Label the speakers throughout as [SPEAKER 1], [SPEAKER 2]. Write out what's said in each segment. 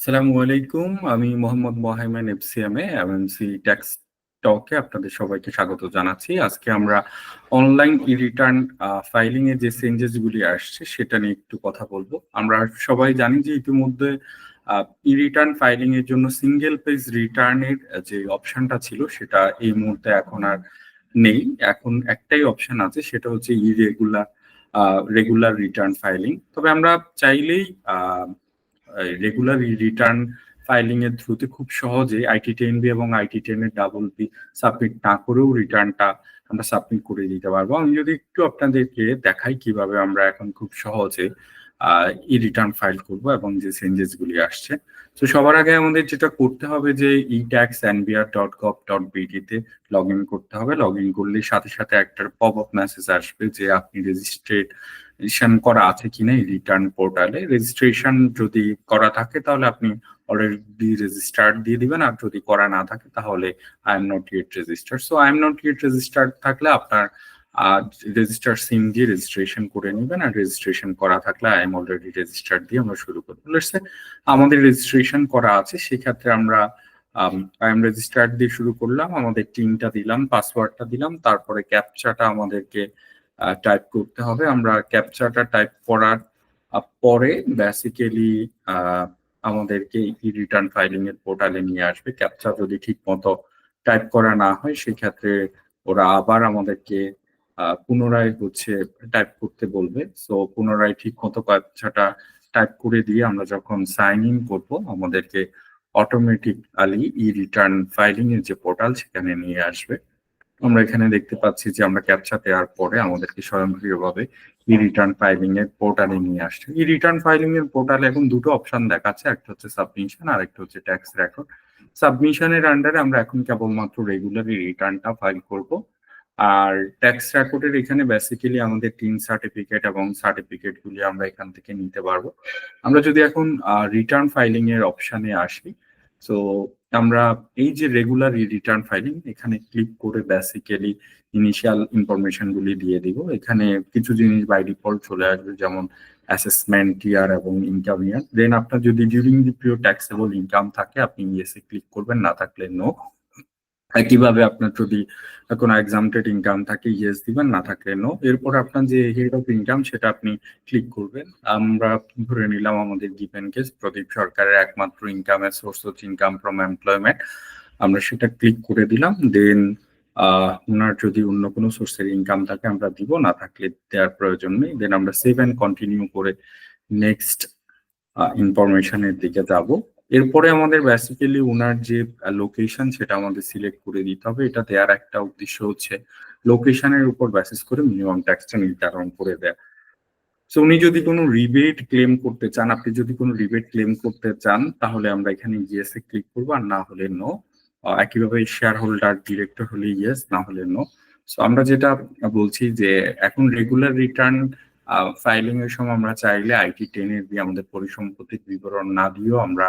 [SPEAKER 1] আসসালামু আলাইকুম। আমি মোহাম্মদ মোহাইমেন এফসিএম এ এমএমসি ট্যাক্স টকে আপনাদের সবাইকে স্বাগত জানাচ্ছি। আজকে আমরা অনলাইন ই রিটার্ন ফাইলিং এ যে চেঞ্জেস গুলি আসছে সেটা নিয়ে একটু কথা বলবো। আমরা সবাই জানি যে ইতিমধ্যে ই রিটার্ন ফাইলিং এর জন্য সিঙ্গেল পেজ রিটার্নের যে অপশনটা ছিল সেটা এই মুহূর্তে এখন আর নেই। এখন একটাই অপশন আছে, সেটা হচ্ছে রেগুলার রিটার্ন ফাইলিং। তবে আমরা চাইলেই রেগুলার রিটার্ন ফাইলিং এর থ্রুতে খুব সহজে আইটি 10B এবং আইটি 10 এর ডাবল পি সাবমিট না করেও রিটার্নটা আমরা সাবমিট করে দিতে পারবো। আমি যদি একটু আপনাদেরকে দেখাই কিভাবে আমরা এখন খুব সহজে ই রিটার্ন ফাইল করব এবং যে চেঞ্জেস গুলি আসছে। তো সবার আগে আমাদের যেটা করতে হবে যে etaxnbr.gov.bd তে লগ ইন করতে হবে। লগ ইন করলে সাথে সাথে একটা পপ আপ মেসেজ আসবে যে আপনি রেজিস্ট্রেশন করা আছে কিনা এই রিটার্ন পোর্টালে। রেজিস্ট্রেশন যদি করা থাকে তাহলে আপনি অলরেডি রেজিস্টার্ড দিয়ে দিবেন, আর যদি করা না থাকে তাহলে I am not yet registered. So I am not yet registered থাকলে আপনার রেজিস্টার সিম দিয়ে রেজিস্ট্রেশন করে নেবেন, আর রেজিস্ট্রেশন করা থাকলে আই এম অলরেডি রেজিস্টার্ড দিয়ে আমরা শুরু করবো। আমাদের রেজিস্ট্রেশন করা আছে, সেক্ষেত্রে আমরা আই এম রেজিস্টার্ড দিয়ে শুরু করলাম, আমাদের টিমটা দিলাম, পাসওয়ার্ডটা দিলাম, তারপরে ক্যাপচাটা আমাদেরকে টাইপ করতে হবে। আমরা ক্যাপচাটা টাইপ করার পরে বেসিক্যালি আমাদেরকে ই রিটার্ন ফাইলিং এর পোর্টালে নিয়ে আসবে। ক্যাপচা যদি ঠিক মতো টাইপ করা না হয় সেক্ষেত্রে ওরা আবার আমাদেরকে পুনরায় টাইপ করতে বলবে। সো পুনরায় ঠিক মতো ক্যাপচাটা টাইপ করে দিয়ে আমরা যখন সাইন ইন করবো আমাদেরকে অটোমেটিক্যালি ই রিটার্ন ফাইলিং এর যে পোর্টাল সেখানে নিয়ে আসবে। আমরা এখানে দেখতে পাচ্ছি যে আমরা ক্যাপচা দেওয়ার পরে আমাদেরকে স্বয়ংক্রিয়ভাবে ই রিটার্ন ফাইলিং এর পোর্টালে নিয়ে আসছে। ই রিটার্ন ফাইলিং এর পোর্টালে এখন দুটো অপশন দেখাচ্ছে, একটা হচ্ছে সাবমিশন আর একটা হচ্ছে ট্যাক্স রেকর্ড। সাবমিশনের আন্ডারে আমরা এখন কেবলমাত্র রেগুলার রিটার্নটা ফাইল করব, আর ট্যাক্স রেকর্ডের এখানে বেসিক্যালি আমাদের টিন সার্টিফিকেট এবং সার্টিফিকেট গুলি আমরা এখান থেকে নিতে পারবো। আমরা যদি এখন রিটার্ন ফাইলিং এর অপশনে আসি, তো আমরা এই যে রেগুলার রিটার্ন ফাইলিং এখানে ক্লিক করে বেসিক্যালি ইনিশিয়াল ইনফরমেশন গুলি দিয়ে দিব। এখানে কিছু জিনিস বাই ডিফল্ট চলে আসবে, যেমন অ্যাসেসমেন্ট ইয়ার এবং ইনকাম ইয়ার। দেন আপনার যদি during the period taxable income থাকে আপনি ইয়েসে ক্লিক করবেন, না থাকলে নো। একইভাবে আপনার যদি কোনো এক্সামটেড ইনকাম থাকে ইয়েস দিবেন, না থাকলে নো। এরপর আপনার যে হেড অফ ইনকাম সেটা আপনি ক্লিক করবেন। আমরা ধরে নিলাম আমাদের গিভেন কেস প্রদীপ সরকারের একমাত্র ইনকামের সোর্স হচ্ছে ইনকাম ফ্রম এমপ্লয়মেন্ট, আমরা সেটা ক্লিক করে দিলাম। দেন ওনার যদি অন্য কোনো সোর্সের ইনকাম থাকে আমরা দিব, না থাকলে দেওয়ার প্রয়োজন নেই। দেন আমরা সেভ অ্যান্ড কন্টিনিউ করে নেক্সট ইনফরমেশনের দিকে যাব। এরপরে আমাদের বেসিক্যালি ওনার যে লোকেশন সেটা আমাদের সিলেক্ট করে দিতে হবে। এটা দেওয়ার একটা উদ্দেশ্য হচ্ছে লোকেশনের উপর বেসিস করে মিনিমাম ট্যাক্সটা নির্ধারণ করে দেয়। সো উনি যদি কোনো রিবেট ক্লেম করতে চান, আপনি যদি কোনো রিবেট ক্লেম করতে চান তাহলে আমরা এখানে ইয়েস এ ক্লিক করবো, আর না হলে নো। একইভাবে শেয়ার হোল্ডার ডিরেক্টর হলে ইয়েস, না হলে নো। সো আমরা যেটা বলছি যে এখন রেগুলার রিটার্ন ফাইলিং এর সময় আমরা চাইলে আইটি 10 এর দিয়ে আমাদের পরিসম্পত্তির বিবরণ না দিয়েও আমরা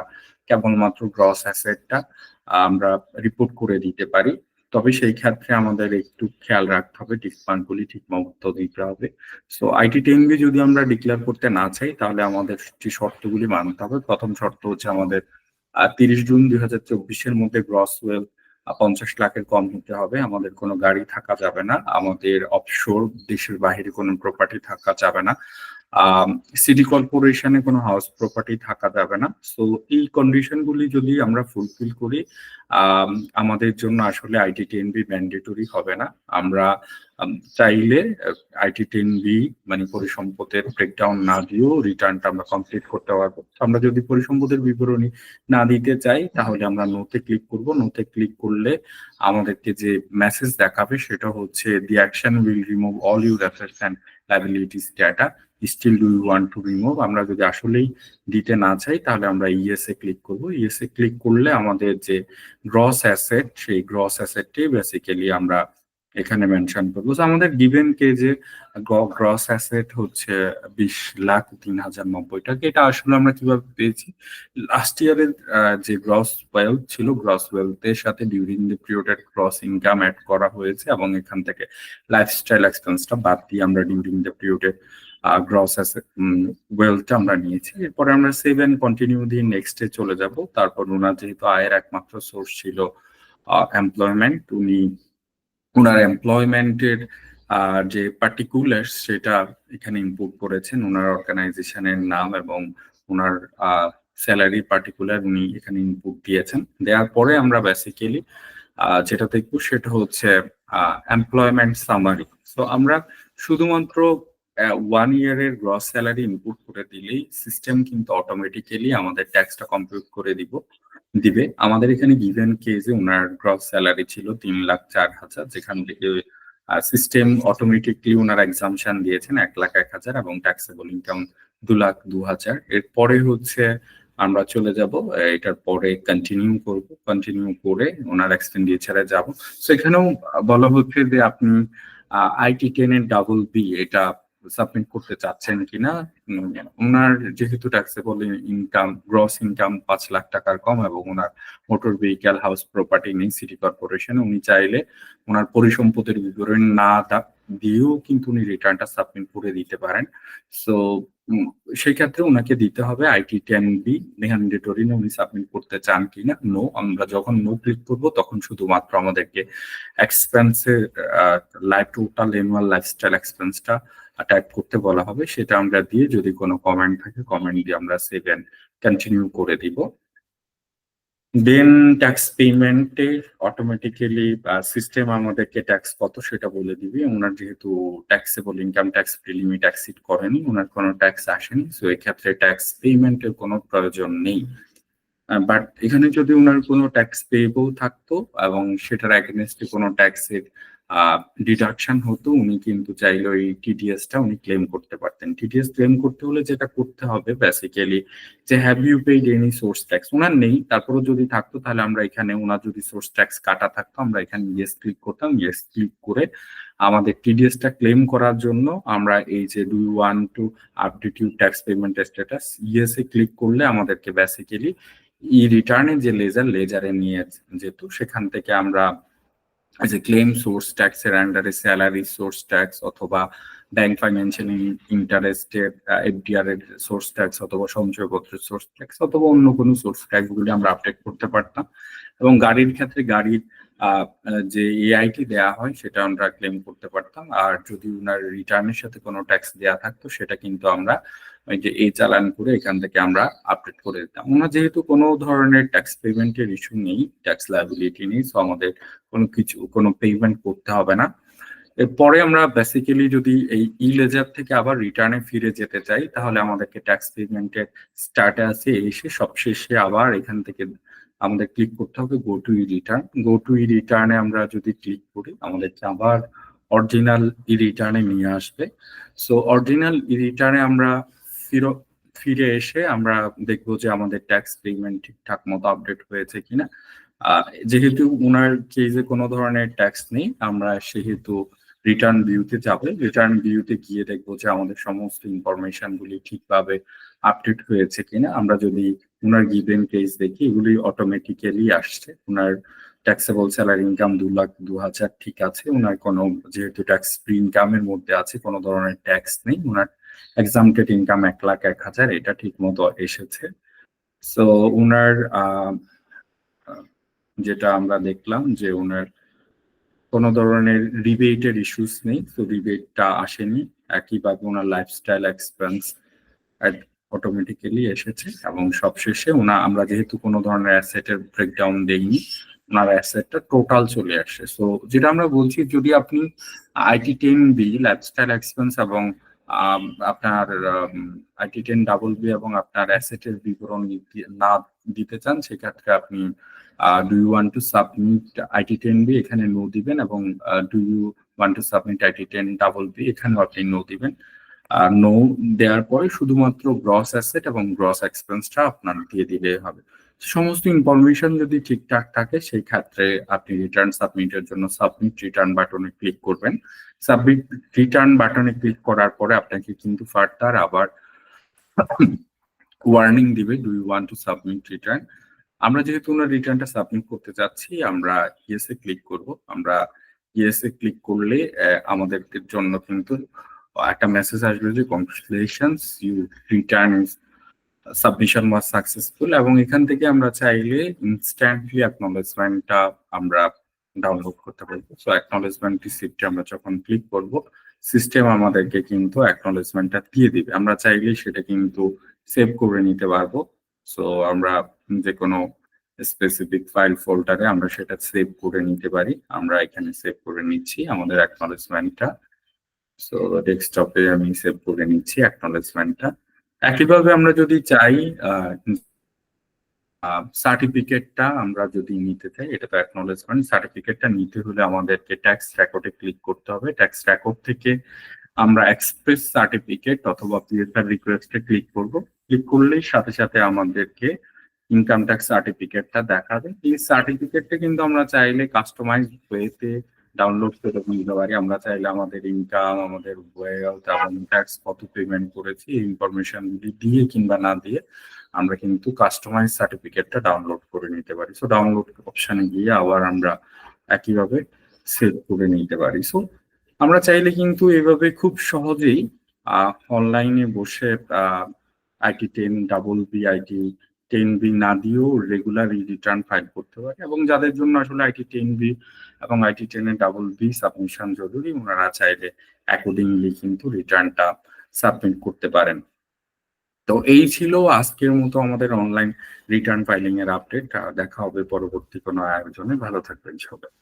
[SPEAKER 1] কেবলমাত্র গ্রস অ্যাসেটটা আমরা রিপোর্ট করে দিতে পারি। তবে সেই ক্ষেত্রে আমাদের একটু খেয়াল রাখতে হবে, ডিসকাউন্ট গুলি ঠিক মতো দিতে হবে। সো আইটি 10B যদি আমরা ডিক্লেয়ার করতে না চাই তাহলে আমাদের যে শর্তগুলি মানতে হবে, প্রথম শর্ত হচ্ছে আমাদের 30 জুন 2024-এর মধ্যে গ্রস ওয়েলথ 50 লাখের কম হতে হবে। আমাদের কোনো গাড়ি থাকা যাবে না, আমাদের অফশোর দেশের বাইরে কোনো প্রপার্টি থাকা যাবে না, সিটি কর্পোরেশনে কোনো হাউস প্রপার্টি থাকা যাবে না। সো এই কন্ডিশন গুলি যদি আমরা ফুলফিল করি আমাদের জন্য আসলে আইটি 10B ম্যান্ডেটরি হবে না। আমরা চাইলে আইটি 10B মানে পরিসম্পদের ব্রেকডাউন না দিয়েও রিটার্নটা আমরা কমপ্লিট করতে পারবো। আমরা যদি পরিসম্পদের বিবরণী না দিতে চাই তাহলে আমরা নোতে ক্লিক করব। নোতে ক্লিক করলে আমাদেরকে যে মেসেজ দেখাবে সেটা হচ্ছে the action will remove all your assets and liabilities data, still do you want to remove. আমরা যদি আসলেই দিতে না চাই তাহলে আমরা ইয়েসে ক্লিক করব। ইয়েসে ক্লিক করলে আমাদের যে গ্রস অ্যাসেট সেই গ্রস অ্যাসেটটি বেসিক্যালি আমরা এখানে মেনশন করবো। আমাদের গিভেন কে যে গ্রস অ্যাসেট হচ্ছে 20,03,090 টাকা। এটা আসলে আমরা কিভাবে পেয়েছি, লাস্ট ইয়ারের যে গ্রস ওয়েলথ ছিল, গ্রস ওয়েলথের সাথে ডিউরিং দ্য পিরিয়ডের গ্রস ইনকাম অ্যাড করা হয়েছে এবং এখান থেকে লাইফস্টাইল এক্সপেন্সটা বাদ দিয়ে আমরা ডিউরিং দ্য পিরিয়ডে গ্রস ওয়েলথটা আমরা নিয়েছি। এরপরে আমরা সেভ অ্যান্ড কন্টিনিউ দিয়ে নেক্সটে চলে যাব। তারপর ওনার যেহেতু আয়ের একমাত্র সোর্স ছিল এমপ্লয়মেন্ট, ওনার এমপ্লয়মেন্টের যে পার্টিকুলার সেটা এখানে ইনপুট করেছেন, ওনার অর্গানাইজেশনের নাম এবং ওনার স্যালারি পার্টিকুলার উনি এখানে ইনপুট দিয়েছেন। দেওয়ার পরে আমরা বেসিক্যালি যেটা দেখবো সেটা হচ্ছে এমপ্লয়মেন্ট সামারি। সো আমরা শুধুমাত্র 1 ইয়ারের গ্রস স্যালারি ইনপুট করে দিলেই সিস্টেম কিন্তু অটোমেটিক্যালি আমাদের ট্যাক্সটা কম্পিউট করে দিবে। আমাদের এখানে গিভেন কেসে ওনার গ্রস স্যালারি ছিল 3,04,000, যেখান থেকে সিস্টেম অটোমেটিকলি ওনার এক্সাম্পশন দিয়েছেন 1,01,000 এবং ট্যাক্সেবল ইনকাম 2,02,000। এরপরে হচ্ছে আমরা চলে যাব, এটার পরে কন্টিনিউ করে ওনার এক্সপেন্ডিচারে যাব। সো এখানেও বলা হচ্ছে যে আপনি IT10 এর ডাবল বি এটা সাবমিট করতে চাচ্ছেন কিনা। ওনার যেহেতু taxable income gross income 5 lakh টাকার কম এবং ওনার মোটর ভেহিক্যাল হাউস প্রপার্টি নেই সিটি কর্পোরেশনে, উনি চাইলে ওনার পরিসম্পদের বিবরণ না দিয়েও কিন্তু উনি রিটার্নটা সাবমিট করে দিতে পারেন। সো সেই ক্ষেত্রে ওনাকে দিতে হবে IT10B ম্যান্ডেটরি, উনি সাবমিট করতে চান কিনা। নো, আমরা যখন নো ক্লিক করবো তখন শুধুমাত্র আমাদেরকে এক্সপেন্সের লাইফ টোটাল অ্যানুয়াল লাইফস্টাইল এক্সপেন্সটা টাইপ করতে বলা হবে, সেটা আমরা দিয়ে যদি কোনো কমেন্ট থাকে কমেন্ট দিয়ে আমরা সেভ এন্ড কন্টিনিউ করে দিব। দেন ট্যাক্স পেমেন্টে অটোমেটিক্যালি সিস্টেম আমাদেরকে ট্যাক্স কত সেটা বলে দিবে। ওনার যেহেতু taxable income tax limit exceed করেনি, ওনার কোনো ট্যাক্স আসেনি, সো এক্ষেত্রে ট্যাক্স পেমেন্টের কোনো প্রয়োজন নেই। বাট এখানে যদি ওনার কোনো ট্যাক্স পেয়েবল থাকতো এবং সেটার এগেনস্টে কোনো ট্যাক্সের ডিডাকশন হতো, উনি কিন্তু চাইলে ওই টিডিএসটা উনি ক্লেম করতে পারতেন। টিডিএস ক্লেম করতে হলে যেটা করতে হবে বেসিক্যালি যে have you paid any source tax, ওনার নেই, তারপরেও যদি থাকতো তাহলে আমরা এখানে ওনার যদি সোর্স ট্যাক্স কাটা থাকতো আমরা এখানে ইয়েস ক্লিক করতাম। ইয়েস ক্লিক করে আমাদের টিডিএসটা ক্লেম করার জন্য আমরা এই যে do you want to update your tax payment status, ইয়েসে ক্লিক করলে আমাদেরকে বেসিক্যালি রিটার্নে যে লেজারে নিয়ে যেত, সেখান থেকে আমরা যে ক্লেম সোর্স ট্যাক্সের আন্ডারে স্যালারি সোর্স ট্যাক্স অথবা ব্যাংক ফাইন্যান্সিয়াল ইন্টারেস্টের এফডিআর এর সোর্স ট্যাক্স অথবা সঞ্চয়পত্রের সোর্স ট্যাক্স অথবা অন্য কোনো সোর্স ট্যাক্স গুলি আমরা আপডেট করতে পারতাম। এবং গাড়ির ক্ষেত্রে গাড়ির যে এআইটি দেয়া হয় সেটা আমরা ক্লেম করতে পারতাম। আর যদি ওনার রিটার্নের সাথে কোনো ট্যাক্স দেয়া থাকতো সেটা কিন্তু আমরা ওই যে এই চালান করে এখান থেকে আমরা আপডেট করে দিতাম। ওনার যেহেতু কোনো ধরনের ট্যাক্স পেমেন্টের ইস্যু নেই, ট্যাক্স লায়াবিলিটি নেই, সো আমাদের কোনো পেমেন্ট করতে হবে না। এরপরে আমরা বেসিক্যালি যদি এই লেজার থেকে আবার রিটার্নে ফিরে যেতে চাই তাহলে আমাদেরকে ট্যাক্স পেমেন্টের স্ট্যাটাসে এসে সবশেষে আবার এখান থেকে আমাদের ক্লিক করতে হবে go to return. Go to রিটার্নে আমরা যদি ক্লিক করি আমাদেরকে আবার অরিজিনাল রিটার্নে নিয়ে আসবে। সো অরিজিনাল রিটার্নে আমরা ফিরে এসে আমরা দেখবো যে আমাদের ট্যাক্স পেমেন্ট ঠিকঠাক মতো আপডেট হয়েছে কিনা। যেহেতু ওনার কেসে কোনো ধরনের ট্যাক্স নেই, আমরা সেহেতু রিটার্ন ভিউতে যাবে। রিটার্ন ভিউতে গিয়ে দেখবো যে আমাদের সমস্ত ইনফরমেশন গুলি ঠিকভাবে আপডেট হয়েছে কিনা। আমরা যদি ওনার গিভেন কেস দেখি এগুলি অটোমেটিক্যালি আসছে। ওনার ট্যাক্সেবল স্যালারি ইনকাম 2,02,000 ঠিক আছে। ওনার কোনো যেহেতু ট্যাক্স ফ্রি ইনকামের মধ্যে আছে কোনো ধরনের ট্যাক্স নেই। ওনার এক্সামটেড ইনকাম 1,01,000 এটা ঠিক মতো এসেছে। সো ওনার যেটা আমরা দেখলাম যে ওনার কোনো ধরনের রিবেটের ইস্যুস নেই, তো রিবেটটা আসেনি। একইভাবে ওনার লাইফস্টাইল এক্সপেন্স অটোমেটিক্যালি এসেছে এবং সবশেষে আমরা যেহেতু কোনো ধরনের অ্যাসেটের ব্রেকডাউন দেইনি, ওনার অ্যাসেটটা টোটাল চলে আসে। সো যেটা আমরা বলছি যদি আপনি IT10B লাইফস্টাইল এক্সপেন্স এবং আপনার IT10BB এবং আপনার অ্যাসেটের বিবরণ না দিতে চান সেক্ষেত্রে আপনি do you want to submit IT10B এখানে নো দিবেন এবং do you want to submit IT10BB এখানেও আপনি নো দিবেন। নো দেওয়ার পরে শুধুমাত্র গ্রস অ্যাসেট এবং গ্রস এক্সপেন্সটা আপনার দিয়ে দিলে হবে। সমস্ত ইনফরমেশন যদি ঠিকঠাক থাকে সেই ক্ষেত্রে আপনি রিটার্ন সাবমিটের জন্য সাবমিট রিটার্ন বাটনে ক্লিক করবেন। সাবমিট রিটার্ন বাটনে ক্লিক করার পরে আপনাকে কিন্তু ফার্দার আবার ওয়ার্নিং দিবে do you want to submit return. আমরা যেহেতু ওনার রিটার্নটা সাবমিট করতে যাচ্ছি আমরা ইয়েসে ক্লিক করব। আমরা ইয়েসে ক্লিক করলে আমাদের জন্য কিন্তু একটা মেসেজ আসবে যে congratulations you return submission was successful, এবং এখান থেকে আমরা চাইলে ইনস্ট্যান্টলি অ্যাকনলেজমেন্টটা আমরা ডাউনলোড করতে পারবো। সো অ্যাকনলেজমেন্ট রিসিপ্টে আমরা যখন ক্লিক করব, সিস্টেম আমাদেরকে কিন্তু অ্যাকনলেজমেন্টটা দিয়ে দিবে। আমরা চাইলে সেটা কিন্তু সেভ করে নিতে পারবো। সো আমরা যে কোনো স্পেসিফিক ফাইল ফোল্ডারে আমরা সেটা সেভ করে নিতে পারি। আমরা এখানে সেভ করে নিচ্ছি আমাদের অ্যাকনলেজমেন্টটা। সো ডেস্কটপে আমি সেভ করে নিচ্ছি অ্যাকনলেজমেন্টটা। একইভাবে আমরা যদি চাই সার্টিফিকেটটা আমরা যদি নিতে চাই, এটা তো অ্যাকনলেজমেন্ট, সার্টিফিকেটটা নিতে হলে আমাদেরকে ট্যাক্স রেকর্ডে ক্লিক করতে হবে। ট্যাক্স রেকর্ড থেকে আমরা এক্সপ্রেস সার্টিফিকেট অথবা পিএসআর রিকোয়েস্টে ক্লিক করব। ক্লিক করলেই সাথে সাথে আমাদেরকে ইনকাম ট্যাক্স সার্টিফিকেটটা দেখাবে। এই সার্টিফিকেটটা কিন্তু আমরা চাইলে কাস্টমাইজ ওয়েতে ডাউনলোড করে নিতে পারি। আমরা চাইলে আমাদের ইনকাম, আমাদের ওয়েলথ এবং ট্যাক্স কত পেমেন্ট করেছি এই ইনফরমেশন দিয়ে কিংবা না দিয়ে আমরা কিন্তু কাস্টমাইজ সার্টিফিকেটটা ডাউনলোড করে নিতে পারি। সো ডাউনলোড অপশনে গিয়ে আবার আমরা একইভাবে সেভ করে নিতে পারি। সো আমরা চাইলে কিন্তু এভাবে খুব সহজেই অনলাইনে বসে IT10 ডাবল বি, IT10B না দিয়েও রেগুলার রিটার্ন ফাইল করতে পারে, এবং যাদের জন্য আসলে IT10B এবং IT10 ডাবল বি সাবমিশন জরুরি, ওনারা চাইলে অ্যাকর্ডিংলি কিন্তু রিটার্নটা সাবমিট করতে পারেন। তো এই ছিল আজকের মতো আমাদের অনলাইন রিটার্ন ফাইলিং এর আপডেট। দেখা হবে পরবর্তী কোনো আয়োজনে। ভালো থাকবেন সবাই।